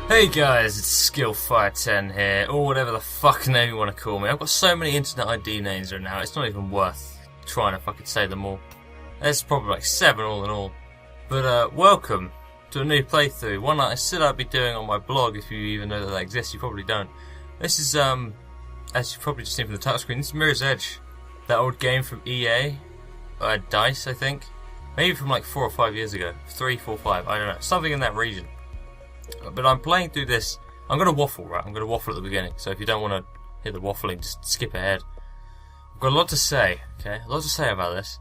Hey guys, it's SkillFire10 here, or whatever the fuck name you want to call me. I've got so many internet ID names right now, it's not even worth trying to fucking say them all. There's probably like 7 all in all. But welcome to a new playthrough, one that I said I'd be doing on my blog. If you even know that that exists, you probably don't. This is, as you've probably just seen from the title screen, this is Mirror's Edge. That old game from EA, DICE I think. Maybe from like 4 or 5 years ago. 3, 4, 5, I don't know. Something in that region. But I'm playing through this. I'm going to waffle, right? I'm going to waffle at the beginning. So if you don't want to hear the waffling, just skip ahead. I've got a lot to say, okay? A lot to say about this.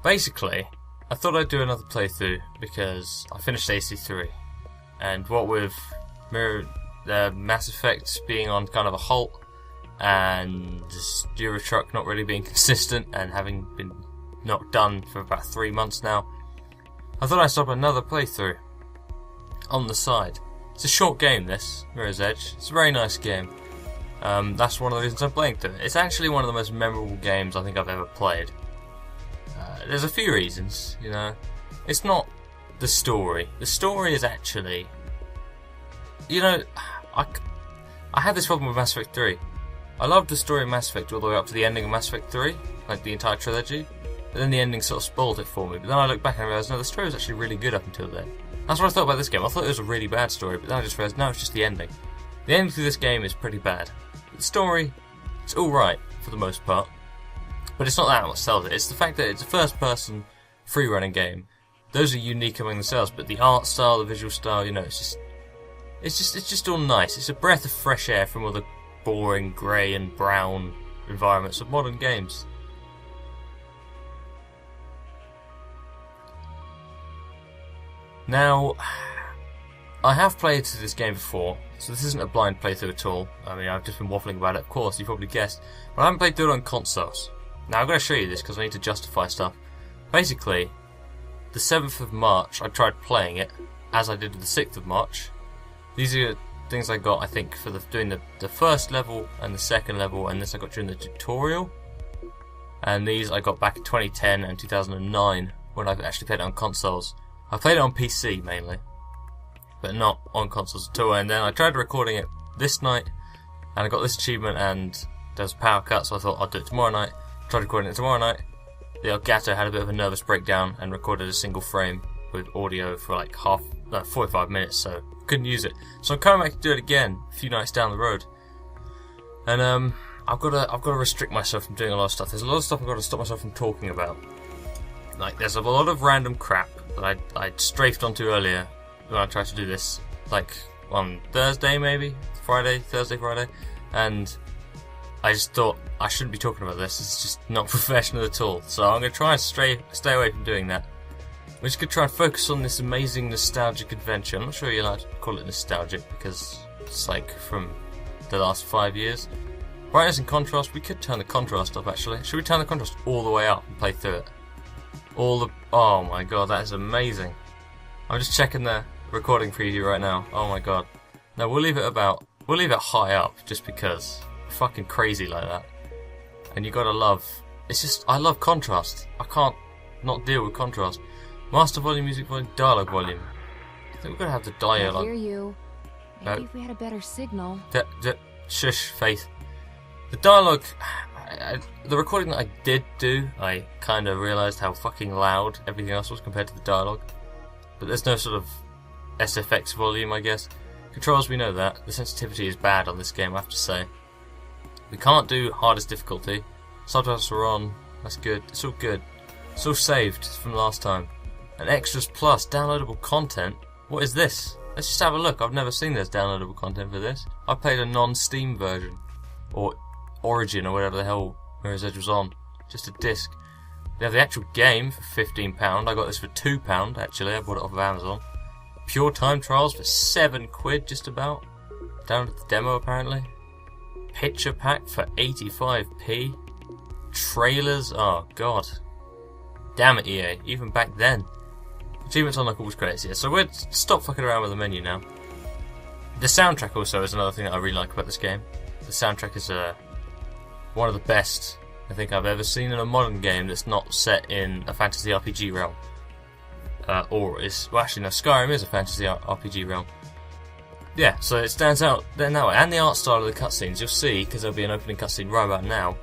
Basically, I thought I'd do another playthrough because I finished AC3. And what with Mass Effect being on kind of a halt, and Euro Truck not really being consistent, and having been not done for about 3 months now, I thought I'd stop another playthrough on the side. It's a short game, this Mirror's Edge. It's a very nice game. That's one of the reasons I'm playing through it. It's actually one of the most memorable games I think I've ever played. There's a few reasons, you know. It's not the story. The story is actually, you know, I had this problem with Mass Effect 3. I loved the story of Mass Effect all the way up to the ending of Mass Effect 3, like the entire trilogy. But then the ending sort of spoiled it for me. But then I looked back and I realised, no, the story was actually really good up until then. That's what I thought about this game. I thought it was a really bad story, but then I just realised, no, it's just the ending. The ending to this game is pretty bad. The story, it's alright, for the most part. But it's not that what sells it. It's the fact that it's a first-person, free-running game. Those are unique among themselves, but the art style, the visual style, you know, it's just all nice. It's a breath of fresh air from all the boring, grey and brown environments of modern games. Now, I have played through this game before, so this isn't a blind playthrough at all. I mean, I've just been waffling about it, of course, you probably guessed. But I haven't played through it on consoles. Now, I'm going to show you this because I need to justify stuff. Basically, the 7th of March, I tried playing it, as I did the 6th of March. These are things I got, I think, for doing the first level and the second level, and this I got during the tutorial. And these I got back in 2010 and 2009, when I actually played it on consoles. I played it on PC mainly, but not on consoles at all. And then I tried recording it this night, and I got this achievement, and there was a power cut, so I thought I'll do it tomorrow night. Tried recording it tomorrow night. The Elgato had a bit of a nervous breakdown and recorded a single frame with audio for like 45 minutes, so couldn't use it. So I'm coming back to do it again a few nights down the road. And I've got to restrict myself from doing a lot of stuff. There's a lot of stuff I've got to stop myself from talking about. Like, there's a lot of random crap that I strafed onto earlier when I tried to do this, like on Thursday maybe, Thursday, Friday, and I just thought I shouldn't be talking about this. It's just not professional at all. So I'm going to try and stay away from doing that. We're just going to try and focus on this amazing nostalgic adventure. I'm not sure you're allowed to call it nostalgic because it's like from the last 5 years. Brightness and contrast, we could turn the contrast up actually. Should we turn the contrast all the way up and play through it? Oh my god, that is amazing. I'm just checking the recording preview right now. Oh my god. No, we'll leave it high up just because we're fucking crazy like that. And you gotta love, I love contrast. I can't not deal with contrast. Master volume, music volume, dialogue volume. I think we're gonna have the dialogue. I hear you. Maybe if we had a better signal. Shush, Faith. The dialogue, the recording that I did do, I kind of realised how fucking loud everything else was compared to the dialogue. But there's no sort of SFX volume, I guess. Controls, we know that. The sensitivity is bad on this game, I have to say. We can't do hardest difficulty. Subtitles are on. That's good. It's all good. It's all saved from last time. And Extras Plus, downloadable content. What is this? Let's just have a look. I've never seen there's downloadable content for this. I played a non-Steam version. Or Origin, or whatever the hell Mirror's Edge was on. Just a disc. They have the actual game for £15. I got this for £2 actually. I bought it off of Amazon. Pure Time Trials for £7 just about. Downloaded the demo apparently. Picture pack for 85p. Trailers, oh god. Damn it EA, even back then. Achievements unlock always credits, yeah. So we'll stop fucking around with the menu now. The soundtrack also is another thing that I really like about this game. The soundtrack is one of the best I think I've ever seen in a modern game that's not set in a fantasy RPG realm. Or is... Well, actually, no, Skyrim is a fantasy RPG realm. Yeah, so it stands out then that way. And the art style of the cutscenes, you'll see, because there'll be an opening cutscene right about now.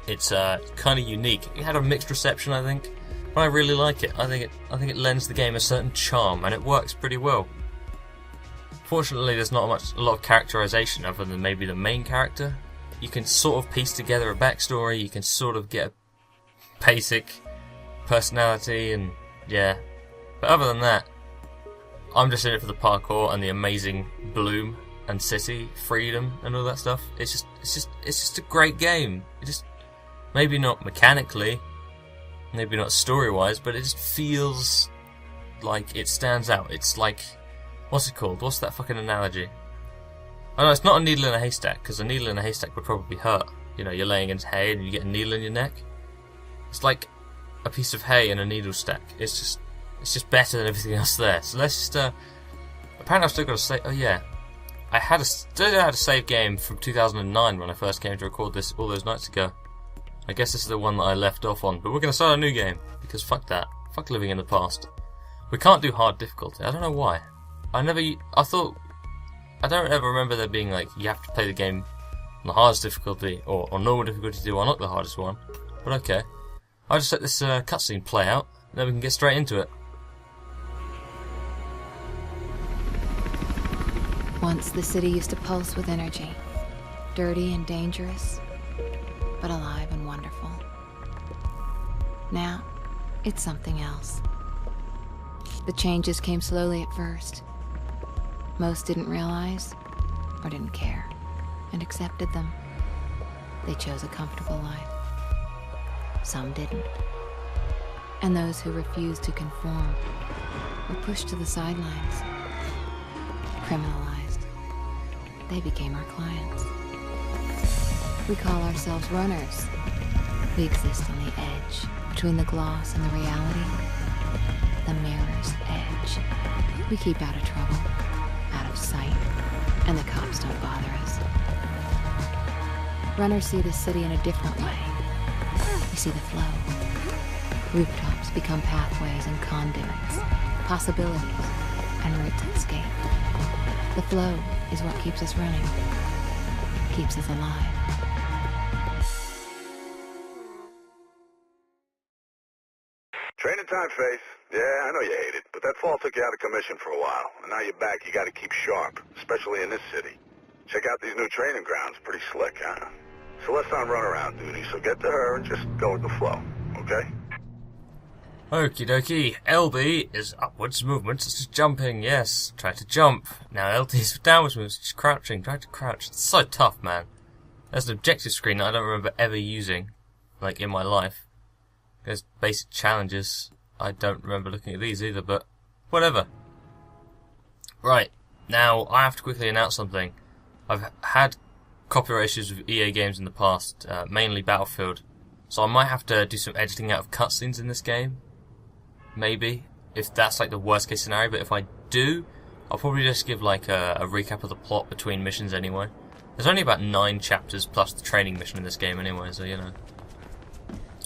It's kind of unique. It had a mixed reception, I think, but I really like it. I think it lends the game a certain charm, and it works pretty well. Fortunately, there's not a lot of characterization other than maybe the main character. You can sort of piece together a backstory. You can sort of get a basic personality, and yeah. But other than that, I'm just in it for the parkour and the amazing bloom and city freedom and all that stuff. It's just a great game. It just, maybe not mechanically, maybe not story-wise, but it just feels like it stands out. It's like, what's it called? What's that fucking analogy? Oh no, it's not a needle in a haystack, because a needle in a haystack would probably hurt. You know, you're laying in hay and you get a needle in your neck. It's like a piece of hay in a needle stack. It's just better than everything else there. So let's just, apparently I've still got to say, oh yeah, I still had a save game from 2009 when I first came to record this all those nights ago. I guess this is the one that I left off on, but we're going to start a new game, because fuck that. Fuck living in the past. We can't do hard difficulty. I don't know why. I don't ever remember there being like, you have to play the game on the hardest difficulty, or normal difficulty to unlock the hardest one. But okay. I'll just let this cutscene play out, and then we can get straight into it. Once the city used to pulse with energy. Dirty and dangerous, but alive and wonderful. Now, it's something else. The changes came slowly at first. Most didn't realize, or didn't care, and accepted them. They chose a comfortable life. Some didn't. And those who refused to conform were pushed to the sidelines, criminalized. They became our clients. We call ourselves runners. We exist on the edge, between the gloss and the reality. The mirror's edge. We keep out of trouble, out of sight, and the cops don't bother us. Runners see the city in a different way. We see the flow. Rooftops become pathways and conduits, possibilities, and routes to escape. The flow is what keeps us running, keeps us alive. Training time, Faith. Yeah, I know you hate it, but that fall took you out of commission for a while. And now you're back, you gotta keep sharp, especially in this city. Check out these new training grounds, pretty slick, huh? Celeste's on runaround duty, so get to her and just go with the flow, okay? Okie dokie. LB is upwards movements, it's just jumping, yes. Try to jump. Now LT is downwards movements, just crouching, try to crouch. It's so tough, man. There's an objective screen that I don't remember ever using, like, in my life. There's basic challenges. I don't remember looking at these either, but whatever. Right, now I have to quickly announce something. I've had copyright issues with EA games in the past, mainly Battlefield, so I might have to do some editing out of cutscenes in this game. Maybe, if that's like the worst case scenario, but if I do, I'll probably just give like a recap of the plot between missions anyway. There's only about 9 chapters plus the training mission in this game anyway, so you know.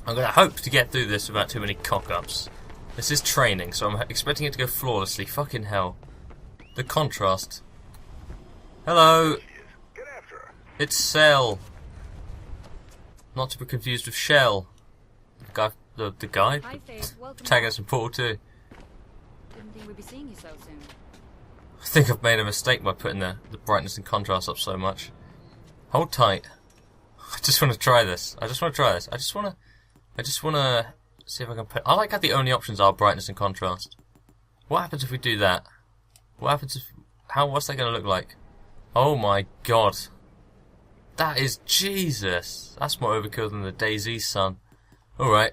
I'm gonna hope to get through this without too many cock-ups. This is training, so I'm expecting it to go flawlessly. Fucking hell. The contrast. Hello! Get after her. It's Cell. Not to be confused with Shell. The guy? Hi, Faith. Welcome Protagonist in Portal 2. Didn't think we'd be seeing you so soon. I think I've made a mistake by putting the brightness and contrast up so much. Hold tight. I just want to try this. I just want to see if I can put... I like how the only options are brightness and contrast. What happens if we do that? What happens if... What's that going to look like? Oh my god. That is... Jesus. That's more overkill than the DayZ sun. Alright.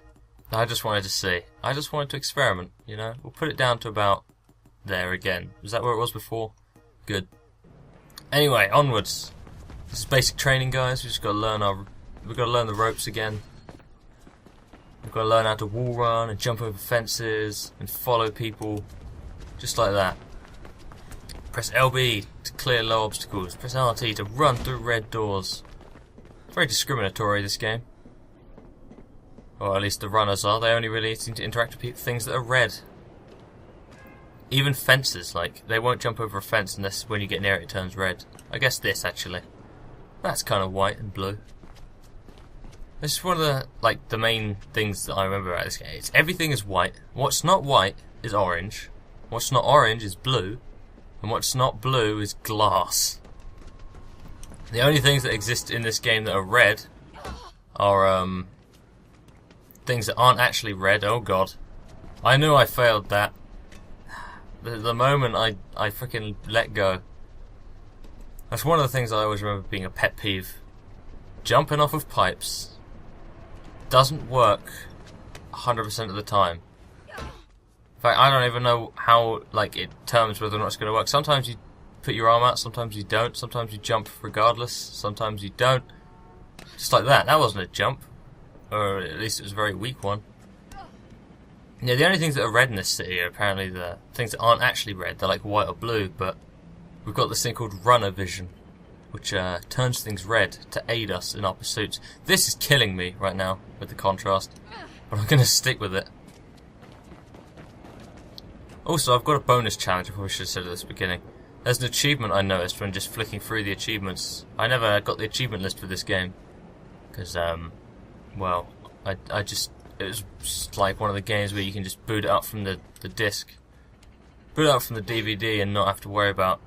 I just wanted to see. I just wanted to experiment, you know? We'll put it down to about there again. Was that where it was before? Good. Anyway, onwards. This is basic training, guys. We've just got to learn we've got to learn the ropes again. We've got to learn how to wall run and jump over fences and follow people. Just like that. Press LB to clear low obstacles. Press RT to run through red doors. Very discriminatory, this game. Or at least the runners are. They only really seem to interact with things that are red. Even fences, like, they won't jump over a fence unless when you get near it, it turns red. I guess this, actually. That's kind of white and blue. This is one of the, like, the main things that I remember about this game. It's everything is white. What's not white is orange. What's not orange is blue. And what's not blue is glass. The only things that exist in this game that are red are, things that aren't actually red. Oh god. I knew I failed that. The moment I freaking let go. That's one of the things I always remember being a pet peeve. Jumping off of pipes doesn't work 100% of the time. In fact, I don't even know how, like, it determines whether or not it's going to work. Sometimes you put your arm out, sometimes you don't. Sometimes you jump regardless, sometimes you don't. Just like that. That wasn't a jump. Or at least it was a very weak one. Yeah, the only things that are red in this city are apparently the things that aren't actually red. They're like white or blue, but we've got this thing called runner vision, which turns things red to aid us in our pursuits. This is killing me right now with the contrast, but I'm going to stick with it. Also, I've got a bonus challenge. I probably should have said at the beginning. There's an achievement I noticed when just flicking through the achievements. I never got the achievement list for this game because, well, I just... It was just like one of the games where you can just boot it up from the disc. Boot it up from the DVD and not have to worry about,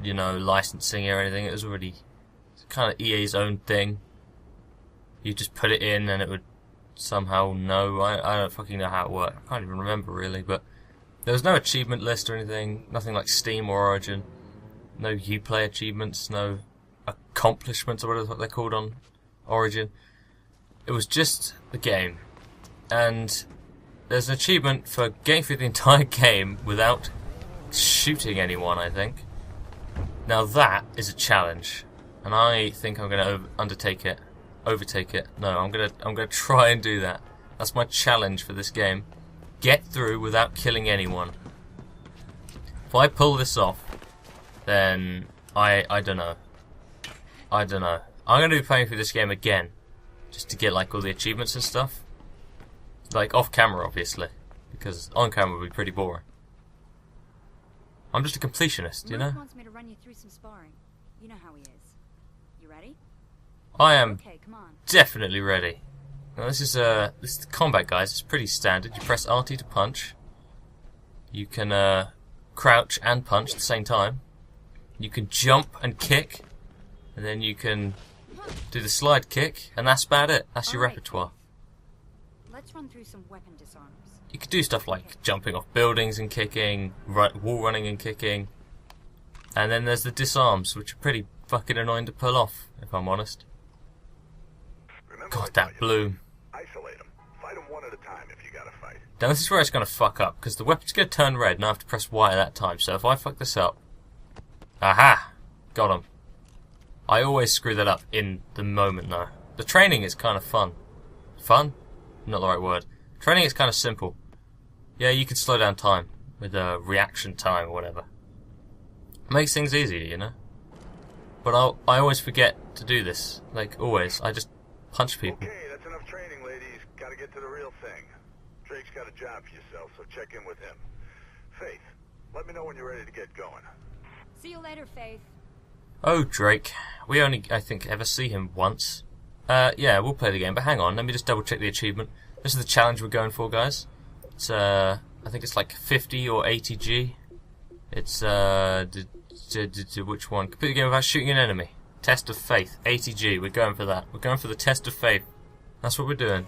you know, licensing or anything. It was already kind of EA's own thing. You just put it in and it would somehow know. I don't fucking know how it worked. I can't even remember really, but there was no achievement list or anything. Nothing like Steam or Origin. No Uplay achievements. No accomplishments or whatever they're called on Origin. It was just the game. And there's an achievement for getting through the entire game without shooting anyone, I think. Now that is a challenge, and I think I'm going to overtake it. No, I'm gonna try and do that. That's my challenge for this game. Get through without killing anyone. If I pull this off, then I don't know. I'm going to be playing through this game again, just to get like all the achievements and stuff. Like, off camera, obviously. Because on camera would be pretty boring. I'm just a completionist, you know? Mark wants me to run you through some sparring. You know how he is. You ready? I am Okay, come on. definitely ready. Now, this is the combat, guys. It's pretty standard. You press RT to punch. You can crouch and punch at the same time. You can jump and kick. And then you can do the slide kick. And that's about it. That's your Alright. repertoire. Let's run through some weapon disarms. You could do stuff like jumping off buildings and kicking, wall running and kicking. And then there's the disarms, which are pretty fucking annoying to pull off, if I'm honest. Remember God, I tell that you, bloom. isolate them. Fight them one at a time if you gotta fight. Now this is where it's going to fuck up, because the weapon's going to turn red and I have to press Y at that time. So if I fuck this up... Aha! Got him. I always screw that up in the moment, though. The training is kind of fun. Fun? Not the right word. Training is kind of simple. Yeah, you can slow down time with a reaction time or whatever. Makes things easier, you know? But I always forget to do this. Like, always. I just punch people. Okay, that's enough training, ladies. Gotta get to the real thing. Drake's got a job for yourself, so check in with him. Faith, let me know when you're ready to get going. See you later, Faith. Oh, Drake. We only, I think, ever see him once. Yeah, we'll play the game, but hang on, let me just double check the achievement. This is the challenge we're going for, guys. It's, I think it's like 50 or 80 G. It's, which one? Complete the game without shooting an enemy. Test of Faith, 80 G, we're going for that. We're going for the Test of Faith. That's what we're doing.